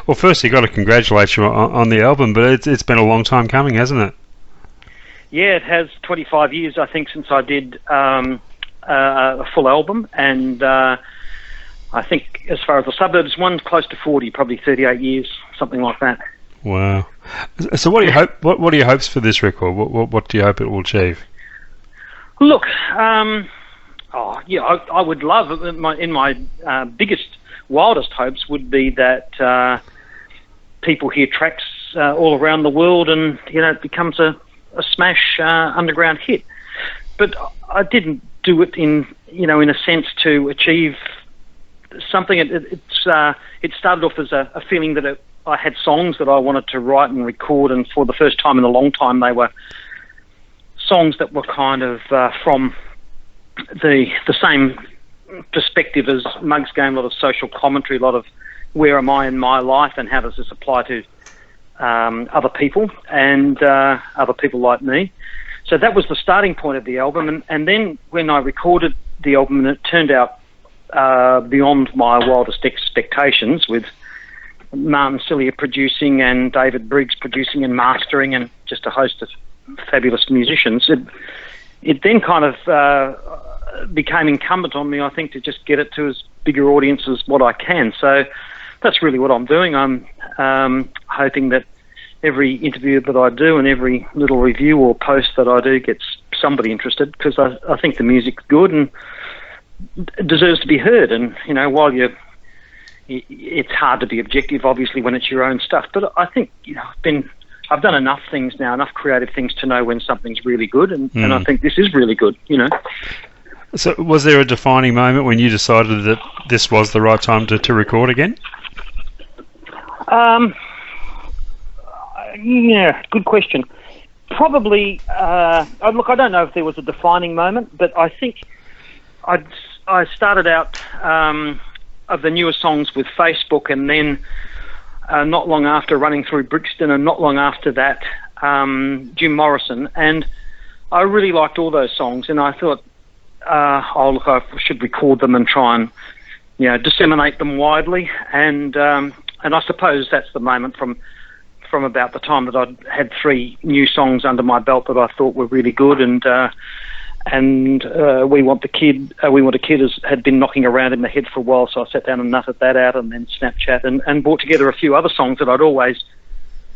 Well, first, you've got to congratulate you on the album, but it's been a long time coming, hasn't it? Yeah, it has 25 years, I think, since I did a full album, and I think as far as the Suburbs one, close to 40, probably 38 years, something like that. Wow. So what do you hope? What are your hopes for this record? What do you hope it will achieve? Look, I would love, in my biggest, wildest hopes would be that people hear tracks all around the world and, it becomes a smash underground hit. But I didn't do it in a sense to achieve something. It started off as a feeling that I had songs that I wanted to write and record, and for the first time in a long time, they were songs that were kind of from the same perspective as Mug's Game, a lot of social commentary, a lot of where am I in my life and how does this apply to other people and other people like me. So that was the starting point of the album, and then when I recorded the album, and it turned out beyond my wildest expectations, with Martin Cillier producing and David Briggs producing and mastering and just a host of fabulous musicians, it then kind of became incumbent on me, I think, to just get it to as bigger audience as what I can. So that's really what I'm doing. I'm hoping that every interview that I do and every little review or post that I do gets somebody interested, because I think the music's good and deserves to be heard. And, while it's hard to be objective, obviously, when it's your own stuff. But I think, I've done enough things now, enough creative things to know when something's really good, and I think this is really good, So was there a defining moment when you decided that this was the right time to record again? Yeah, good question. Probably, look, I don't know if there was a defining moment, but I think I started out of the newer songs with Facebook, and then not long after Running Through Brixton, and not long after that Jim Morrison, and I really liked all those songs, and I thought, I should record them and try and disseminate them widely, and I suppose that's the moment from about the time that I'd had 3 new songs under my belt that I thought were really good, and We Want a Kid had been knocking around in my head for a while, so I sat down and nutted that out, and then Snapchat, and brought together a few other songs that I'd always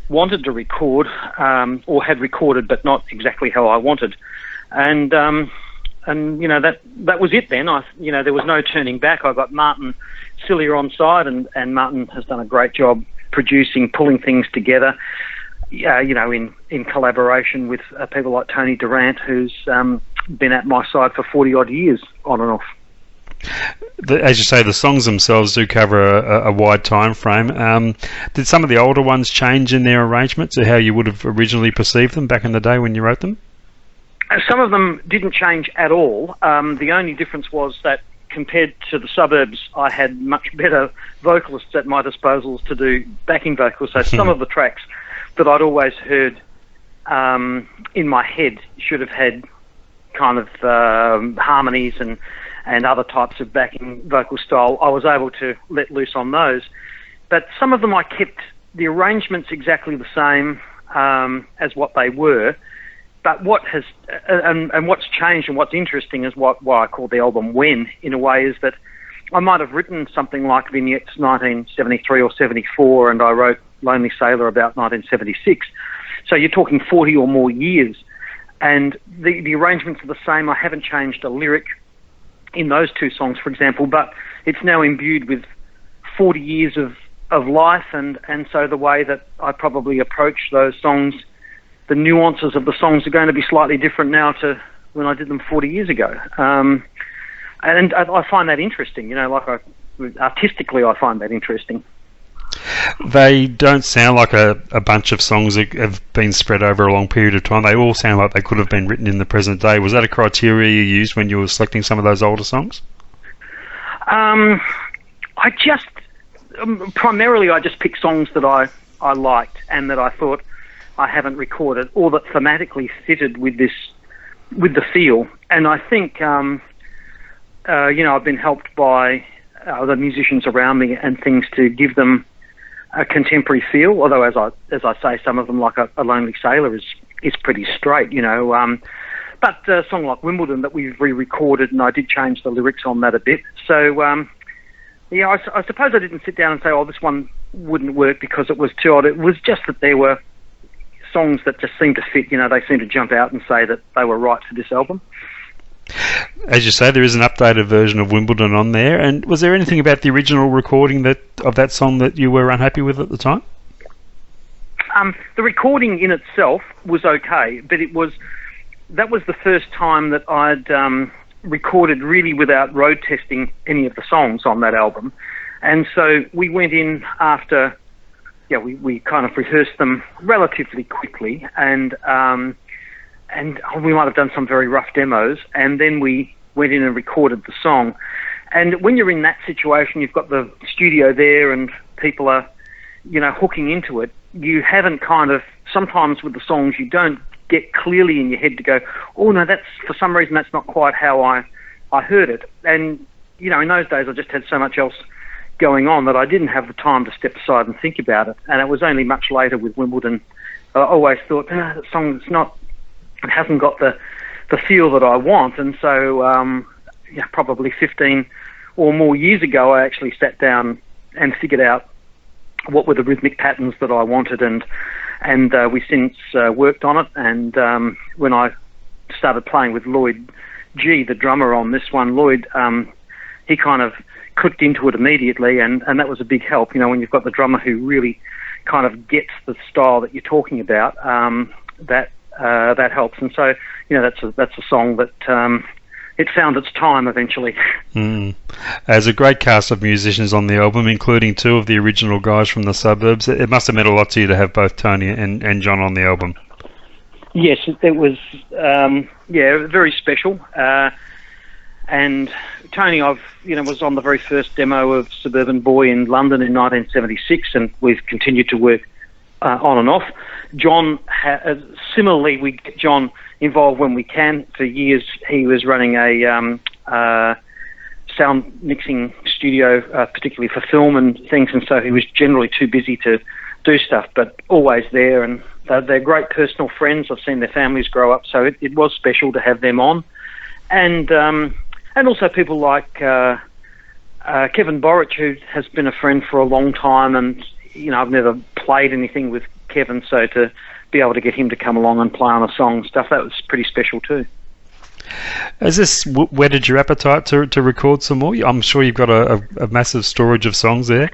wanted to record, or had recorded, but not exactly how I wanted, and that was it. Then there was no turning back. I got Martin Cillier on side, and Martin has done a great job producing, pulling things together, in collaboration with people like Tony Durant, who's been at my side for 40 odd years, on and off. As you say, the songs themselves do cover a wide time frame. Did some of the older ones change in their arrangements, or how you would have originally perceived them back in the day when you wrote them? Some of them didn't change at all. The only difference was that compared to the Suburbs, I had much better vocalists at my disposal to do backing vocals. So some of the tracks that I'd always heard in my head should have had kind of harmonies and other types of backing vocal style. I was able to let loose on those. But some of them I kept the arrangements exactly the same as what they were. But what has and what's changed and what's interesting is why I call the album When, in a way, is that I might have written something like Vignettes 1973 or 74, and I wrote Lonely Sailor about 1976. So you're talking 40 or more years, and the arrangements are the same. I haven't changed a lyric in those 2 songs, for example, but it's now imbued with 40 years of life, and so the way that I probably approach those songs, the nuances of the songs are going to be slightly different now to when I did them 40 years ago. And I find that interesting, artistically I find that interesting. They don't sound like a bunch of songs that have been spread over a long period of time. They all sound like they could have been written in the present day. Was that a criteria you used when you were selecting some of those older songs? Primarily I just picked songs that I liked and that I thought I haven't recorded, or that thematically fitted with the feel. And I think, I've been helped by the musicians around me and things to give them a contemporary feel. Although, as I say, some of them, like a Lonely Sailor, is pretty straight, you know. But a song like Wimbledon that we've re-recorded, and I did change the lyrics on that a bit. So, yeah, I suppose I didn't sit down and say, oh, this one wouldn't work because it was too odd. It was just that there were songs that just seemed to fit, you know, they seemed to jump out and say that they were right for this album. As you say, there is an updated version of Wimbledon on there. And was there anything about the original recording of that song that you were unhappy with at the time? The recording in itself was okay, but that was the first time that I'd recorded really without road testing any of the songs on that album. And so we went in after, we kind of rehearsed them relatively quickly, and we might have done some very rough demos, and then we went in and recorded the song. And when you're in that situation, you've got the studio there and people are, you know, hooking into it. You haven't sometimes with the songs, you don't get clearly in your head to go, oh no, for some reason that's not quite how I heard it. And, you know, in those days I just had so much else going on that I didn't have the time to step aside and think about it. And it was only much later with Wimbledon, I always thought, that song it hasn't got the feel that I want. And so, probably 15 or more years ago, I actually sat down and figured out what were the rhythmic patterns that I wanted, and we since worked on it. And when I started playing with Lloyd G, the drummer on this one, Lloyd, he kind of clicked into it immediately, and that was a big help. You know, when you've got the drummer who really kind of gets the style that you're talking about, that helps. And so, you know, that's a song that it found its time eventually. There's a great cast of musicians on the album, including two of the original guys from the suburbs. It must have meant a lot to you to have both Tony and John on the album. Yes, it was, very special. And Tony, was on the very first demo of Suburban Boy in London in 1976, and we've continued to work on and off. John, similarly, we get John involved when we can. For years, he was running a sound mixing studio, particularly for film and things, and so he was generally too busy to do stuff, but always there. And they're great personal friends. I've seen their families grow up, so it was special to have them on. And also people like Kevin Borich, who has been a friend for a long time, and you know, I've never played anything with Kevin, so to be able to get him to come along and play on a song and stuff, that was pretty special too. Has this whetted your appetite to record some more? I'm sure you've got a massive storage of songs there.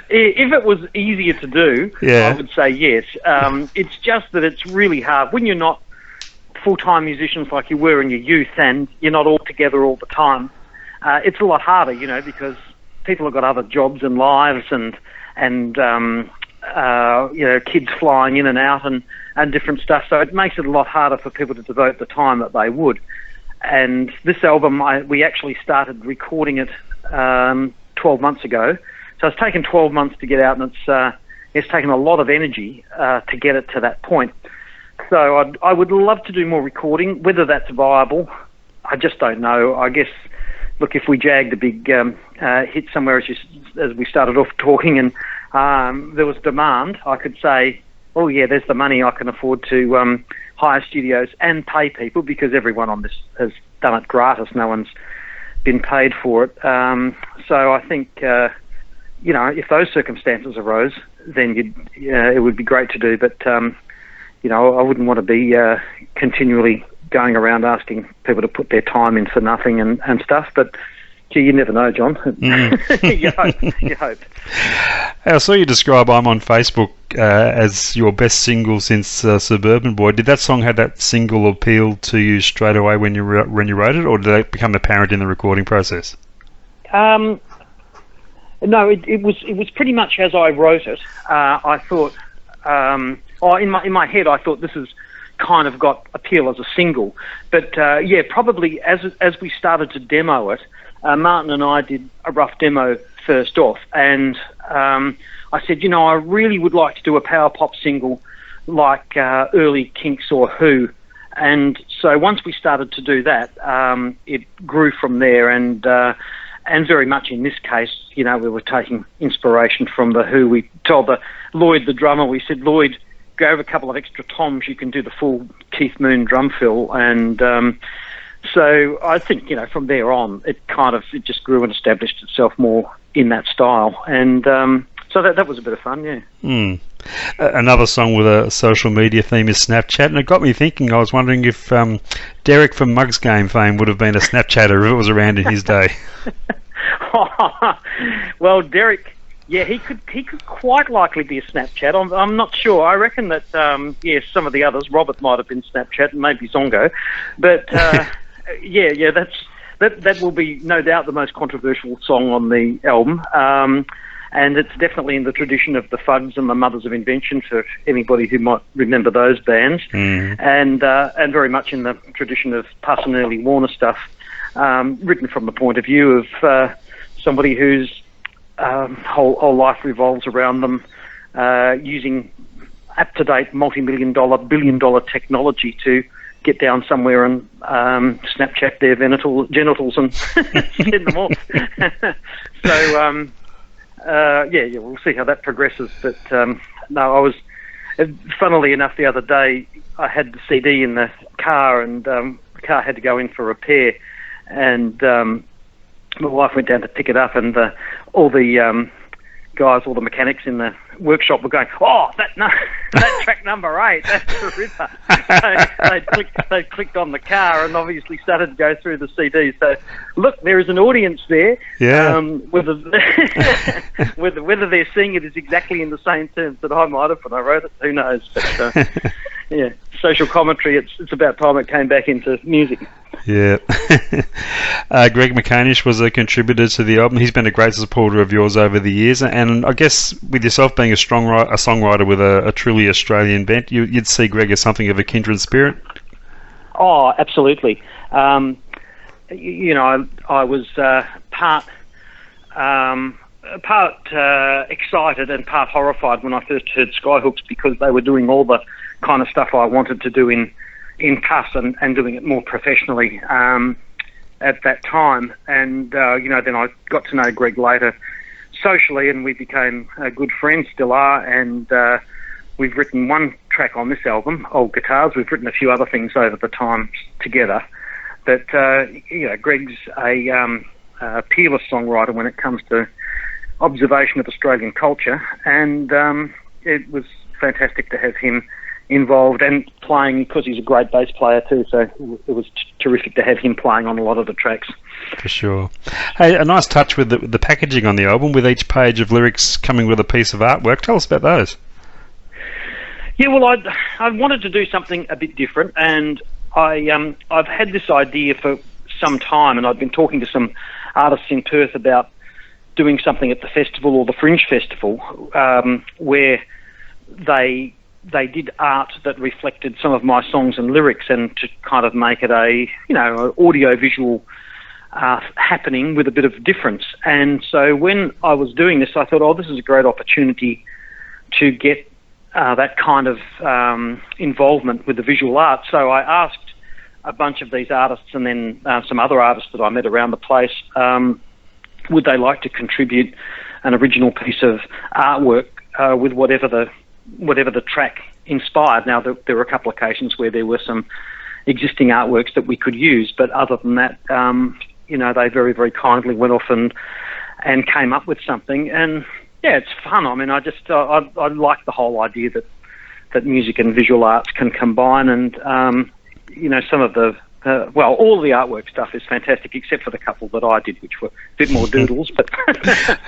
If it was easier to do, I would say yes. It's just that it's really hard when you're not full-time musicians like you were in your youth, and you're not all together all the time. It's a lot harder, you know, because people have got other jobs and lives, and kids flying in and out and different stuff. So it makes it a lot harder for people to devote the time that they would. And this album, we actually started recording it 12 months ago. So it's taken 12 months to get out, and it's taken a lot of energy to get it to that point. So I would love to do more recording. Whether that's viable, I just don't know. I guess, look, if we jagged a big hit somewhere as we started off talking, and there was demand, I could say, oh yeah, there's the money. I can afford to hire studios and pay people, because everyone on this has done it gratis. No one's been paid for it. So I think, if those circumstances arose, then it would be great to do. But, I wouldn't want to be continually going around asking people to put their time in for nothing and stuff. But gee, you never know, John. You hope. I saw you describe I'm on Facebook as your best single since Suburban Boy. Did that song have that single appeal to you straight away when you wrote it, or did that become apparent in the recording process? No, it was pretty much as I wrote it. I thought, in my head, I thought this has kind of got appeal as a single. But probably as we started to demo it, Martin and I did a rough demo first off, and I said, I really would like to do a power pop single like early Kinks or Who. And so once we started to do that, it grew from there, and And very much in this case, we were taking inspiration from the Who. We told Lloyd, the drummer, we said, Lloyd, go over a couple of extra toms, you can do the full Keith Moon drum fill. And so I think, from there on, it just grew and established itself more in that style. And so that was a bit of fun, yeah. Another song with a social media theme is Snapchat, and it got me thinking. I was wondering if Derek from Mugs Game fame would have been a Snapchatter if it was around in his day. Well, Derek, yeah, he could quite likely be a Snapchat. I'm not sure. I reckon that some of the others, Robert might have been Snapchat and maybe Zongo, but yeah, that will be no doubt the most controversial song on the album. And it's definitely in the tradition of the Fugs and the Mothers of Invention for anybody who might remember those bands, and very much in the tradition of Puss and early Warner stuff, written from the point of view of somebody whose whole life revolves around them using up-to-date multi-million-dollar, billion-dollar technology to get down somewhere and Snapchat their genitals and send them off. So. Yeah, we'll see how that progresses. But no, I was, funnily enough, the other day I had the CD in the car, and the car had to go in for repair, and my wife went down to pick it up, and all the guys, all the mechanics in the workshop were going, "Oh, that track number 8, that's the ripper." So they clicked on the car and obviously started to go through the CD. So, look, there is an audience there. Yeah. Whether they're seeing it is exactly in the same terms that I might have when I wrote it, who knows? But yeah, social commentary. It's about time it came back into music. Yeah. Greg McCanish was a contributor to the album. He's been a great supporter of yours over the years, and I guess with yourself being a songwriter with a truly Australian bent, you'd see Greg as something of a kindred spirit. Oh, absolutely. I was part excited and part horrified when I first heard Skyhooks, because they were doing all the kind of stuff I wanted to do in Puss and doing it more professionally at that time. And, then I got to know Greg later socially, and we became good friends, still are, and we've written one track on this album, Old Guitars. We've written a few other things over the time together. But, Greg's a peerless songwriter when it comes to observation of Australian culture, and it was fantastic to have him involved and playing, because he's a great bass player too, so it was terrific to have him playing on a lot of the tracks. For sure. Hey, a nice touch with the packaging on the album, with each page of lyrics coming with a piece of artwork. Tell us about those. Yeah, well, I wanted to do something a bit different, and I've had this idea for some time, and I've been talking to some artists in Perth about doing something at the festival or the Fringe Festival, where they did art that reflected some of my songs and lyrics, and to kind of make it a audio-visual happening with a bit of difference. And so when I was doing this, I thought, this is a great opportunity to get that kind of involvement with the visual art. So I asked a bunch of these artists, and then some other artists that I met around the place, would they like to contribute an original piece of artwork with whatever the track inspired. Now, there were a couple of occasions where there were some existing artworks that we could use, but other than that, they very, very kindly went off and came up with something. And yeah, it's fun. I mean, I like the whole idea that music and visual arts can combine, and some of the all the artwork stuff is fantastic, except for the couple that I did, which were a bit more doodles. But it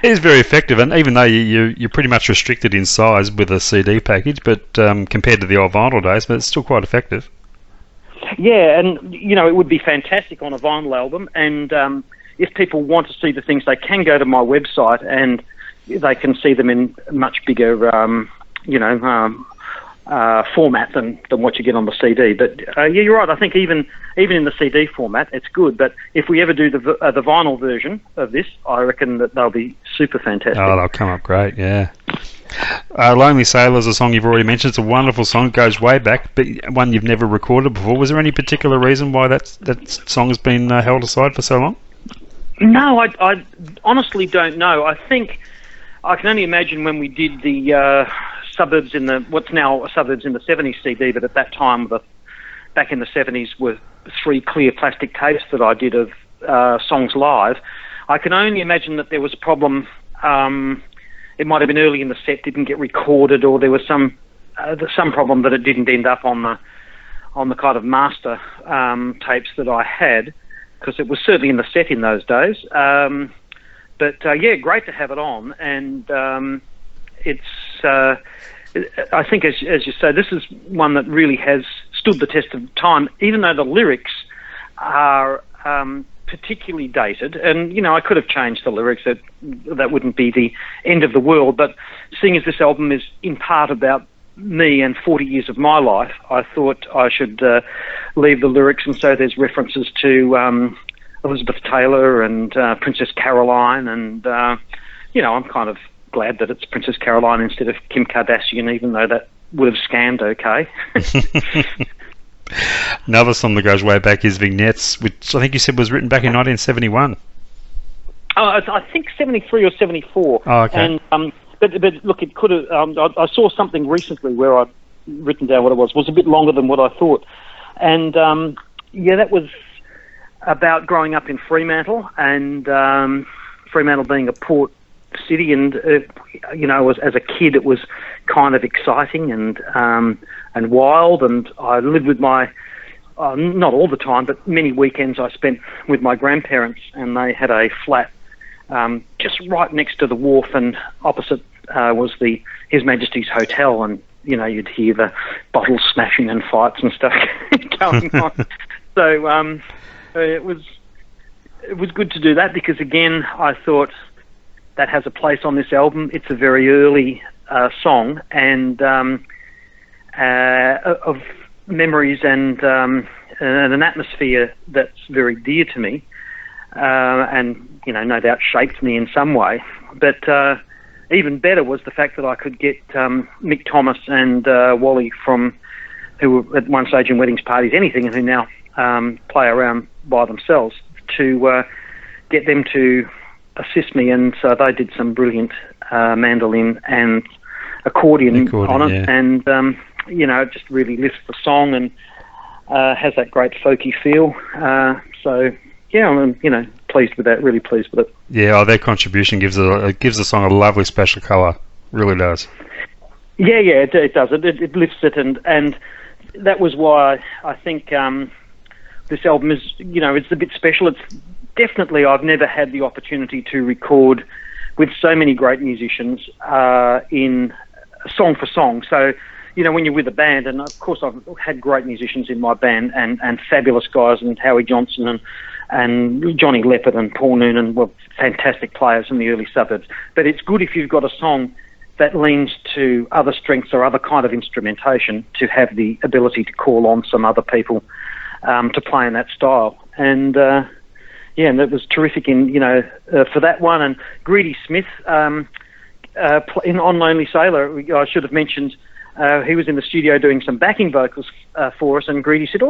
is very effective, and even though you're pretty much restricted in size with a CD package, but compared to the old vinyl days, but it's still quite effective. Yeah, and it would be fantastic on a vinyl album. And if people want to see the things, they can go to my website, and they can see them in much bigger, format than what you get on the CD. But you're right. I think even in the CD format, it's good. But if we ever do the vinyl version of this, I reckon that they'll be super fantastic. Oh, they'll come up great. Yeah. Lonely Sailor is a song you've already mentioned. It's a wonderful song. It goes way back, but one you've never recorded before. Was there any particular reason why that song has been held aside for so long? No, I honestly don't know. I think I can only imagine when we did the suburbs in the what's now suburbs in the 70s CD, but at that time, back in the 70s, were 3 clear plastic tapes that I did of songs live. I can only imagine that there was a problem. It might have been early in the set, didn't get recorded, or there was some problem that it didn't end up on the kind of master tapes that I had, because it was certainly in the set in those days. But yeah, great to have it on, and it's. I think, as you say, this is one that really has stood the test of time, even though the lyrics are particularly dated. And I could have changed the lyrics; that wouldn't be the end of the world. But seeing as this album is in part about me and 40 years of my life, I thought I should leave the lyrics, and so there's references to Elizabeth Taylor and Princess Caroline, and I'm kind of glad that it's Princess Caroline instead of Kim Kardashian, even though that would have scanned okay. Another song that goes way back is Vignettes, which I think you said was written back in 1971. I think 73 or 74. Oh, okay. And but look, it could have. I saw something recently where I'd written down what it was. It was a bit longer than what I thought, and that was about growing up in Fremantle, and Fremantle being a port city, and as a kid, it was kind of exciting and wild. And I lived with my not all the time, but many weekends I spent with my grandparents, and they had a flat just right next to the wharf, and opposite was the His Majesty's Hotel, and you'd hear the bottles smashing and fights and stuff going on. So it was good to do that, because again, I thought that has a place on this album. It's a very early song, and of memories and an atmosphere that's very dear to me, and no doubt shaped me in some way. But even better was the fact that I could get Mick Thomas and Wally, who were at one stage in Weddings, Parties, Anything, and who now play around by themselves, to get them to assist me. And so they did some brilliant mandolin and accordion on it, yeah. And it just really lifts the song and has that great folky feel. So yeah, I'm pleased with that. Really pleased with it. Yeah, their contribution gives the song a lovely special colour. Really does. Yeah, it does. It lifts it, and that was why I think this album is, it's a bit special. It's definitely, I've never had the opportunity to record with so many great musicians in song for song. So, when you're with a band, and of course I've had great musicians in my band, and fabulous guys, and Howie Johnson and Johnny Leppard and Paul Noonan were fantastic players in the early suburbs. But it's good if you've got a song that leans to other strengths or other kind of instrumentation, to have the ability to call on some other people to play in that style. And and that was terrific for that one. And Greedy Smith on Lonely Sailor, I should have mentioned, he was in the studio doing some backing vocals for us, and Greedy said,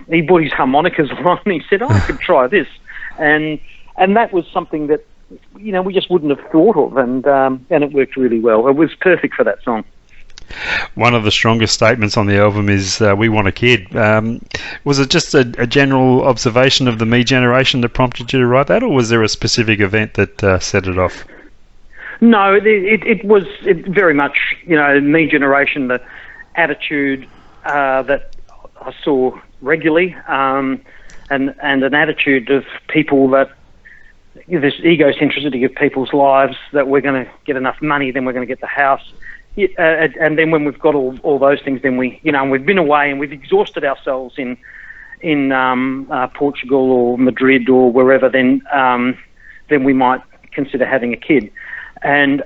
he brought his harmonicas along, and he said, I could try this. And that was something that, we just wouldn't have thought of, and it worked really well. It was perfect for that song. One of the strongest statements on the album is "We Want a Kid." Was it just a general observation of the me generation that prompted you to write that, or was there a specific event that set it off? No, it was very much, me generation, the attitude that I saw regularly, and an attitude of people that, this egocentricity of people's lives, that we're going to get enough money, then we're going to get the house. And then when we've got all those things, then we've been away and we've exhausted ourselves in Portugal or Madrid or wherever, then we might consider having a kid. And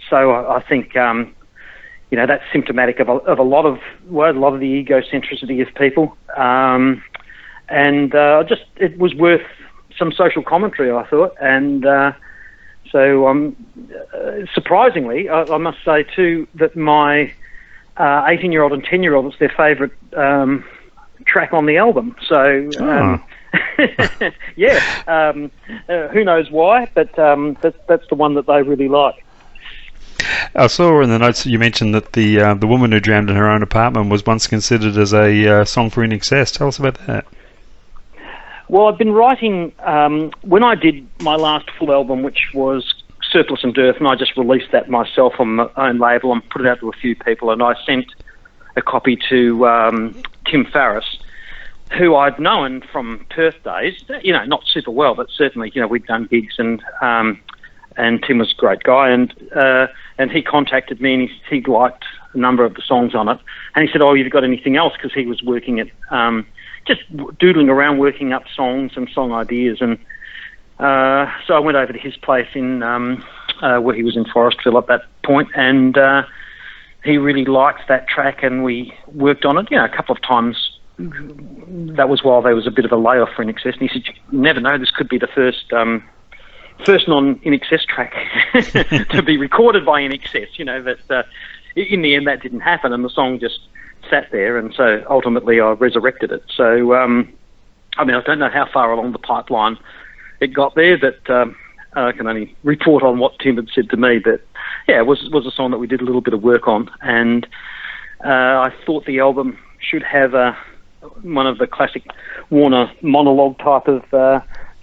so I think that's symptomatic of a lot of the egocentricity of people. It was worth some social commentary, I thought, and so surprisingly, I must say too that my 18-year-old and 10-year-old was their favourite track on the album. So Yeah. Who knows why, but that's the one that they really like. I saw in the notes that you mentioned that the woman who drowned in her own apartment was once considered as a song for In Excess. Tell us about that. Well, I've been writing, when I did my last full album, which was Surplus and Dearth, and I just released that myself on my own label and put it out to a few people, and I sent a copy to Tim Farriss, who I'd known from Perth days, not super well, but certainly, we'd done gigs, and Tim was a great guy, and he contacted me, and he liked a number of the songs on it, and he said, "Oh, you've got anything else?" Because he was working at just doodling around, working up songs and song ideas, and so I went over to his place in where he was in Forestville at that point, and he really liked that track, and we worked on it, a couple of times. That was while there was a bit of a layoff for In Excess, and he said, "You never know, this could be the first non-In Excess track to be recorded by In Excess," but in the end that didn't happen, and the song just sat there, and so ultimately I resurrected it. So, I don't know how far along the pipeline it got there, but I can only report on what Tim had said to me, but yeah, it was a song that we did a little bit of work on, and I thought the album should have one of the classic Warner monologue type of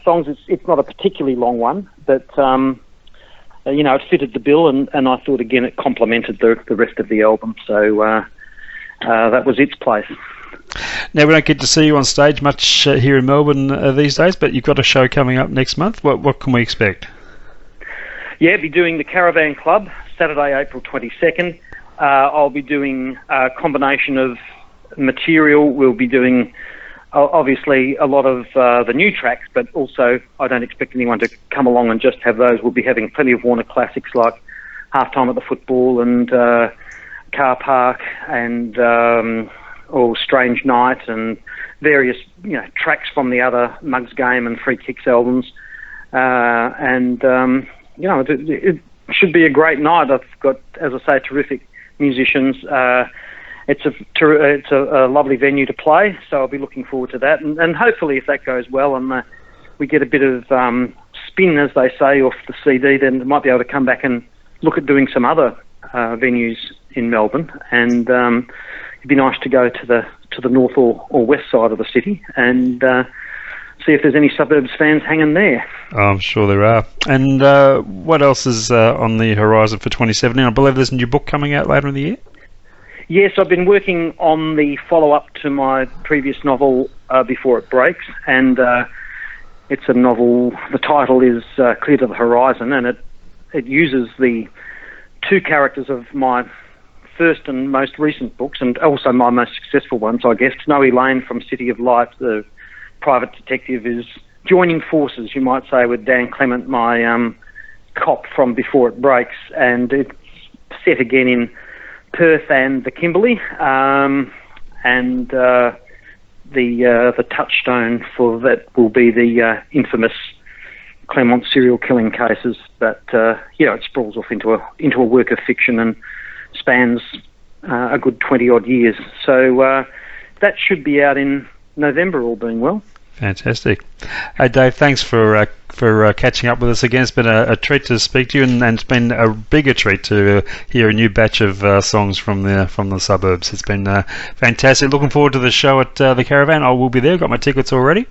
songs. It's not a particularly long one, but it fitted the bill, and I thought again it complemented the rest of the album, so that was its place. Now, we don't get to see you on stage much here in Melbourne these days, but you've got a show coming up next month. What can we expect? Yeah, be doing the Caravan Club, Saturday, April 22nd. I'll be doing a combination of material. We'll be doing, obviously, a lot of the new tracks, but also I don't expect anyone to come along and just have those. We'll be having plenty of Warner classics like Halftime at the Football and Car Park and Strange Night and various tracks from the other Mugs Game and Free Kicks albums, it should be a great night. I've got, as I say, terrific musicians. It's a lovely venue to play, so I'll be looking forward to that, and hopefully if that goes well and we get a bit of spin, as they say, off the CD, then we might be able to come back and look at doing some other venues in Melbourne, and it'd be nice to go to the north or west side of the city and see if there's any Suburbs fans hanging there. Oh, I'm sure there are. And what else is on the horizon for 2017? I believe there's a new book coming out later in the year. Yes, I've been working on the follow-up to my previous novel, Before It Breaks, and it's a novel. The title is Clear to the Horizon, and it uses the two characters of my first and most recent books, and also my most successful ones, I guess. Snowy Lane from City of Light, the private detective, is joining forces, you might say, with Dan Clement, my cop from Before It Breaks, and it's set again in Perth and the Kimberley, and the touchstone for that will be the infamous Claremont serial killing cases. But it sprawls off into a work of fiction and spans a good 20 odd years. So that should be out in November, all being well. Fantastic. Hey Dave, thanks for catching up with us again. It's been a treat to speak to you, and it's been a bigger treat to hear a new batch of songs from the suburbs. It's been fantastic. Looking forward to the show at the Caravan. I will be there. Got my tickets already.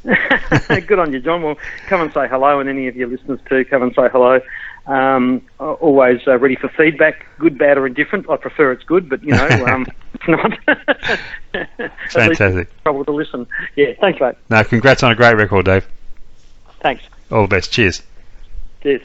Good on you, John. Well, come and say hello, and any of your listeners too, come and say hello. Always ready for feedback, good, bad or indifferent. I prefer it's good, but it's not. Fantastic. Trouble to listen. Yeah, thanks, mate. No, congrats on a great record, Dave. Thanks. All the best. Cheers. Cheers.